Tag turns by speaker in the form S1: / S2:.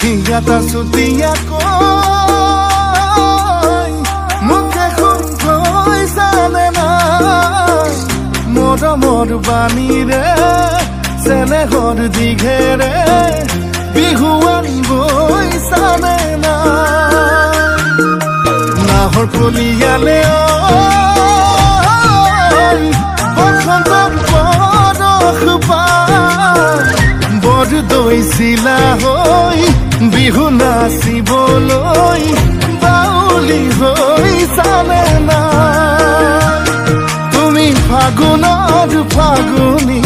S1: এটা চুতীয়াকৈ মুখে শুনকৈ জানে না মৰমৰ বাণীৰে চেনেহৰ দীঘেৰে বিহুৱান বৈ জানে না নাহৰ কলিয়ালে বসন্তৰ বৰষ পাই বৰ দৈছিলা হৈ বিহু নাচিবলৈ বাউলি হৈ জানে না তুমি ফাগুনৰ ফাগুনী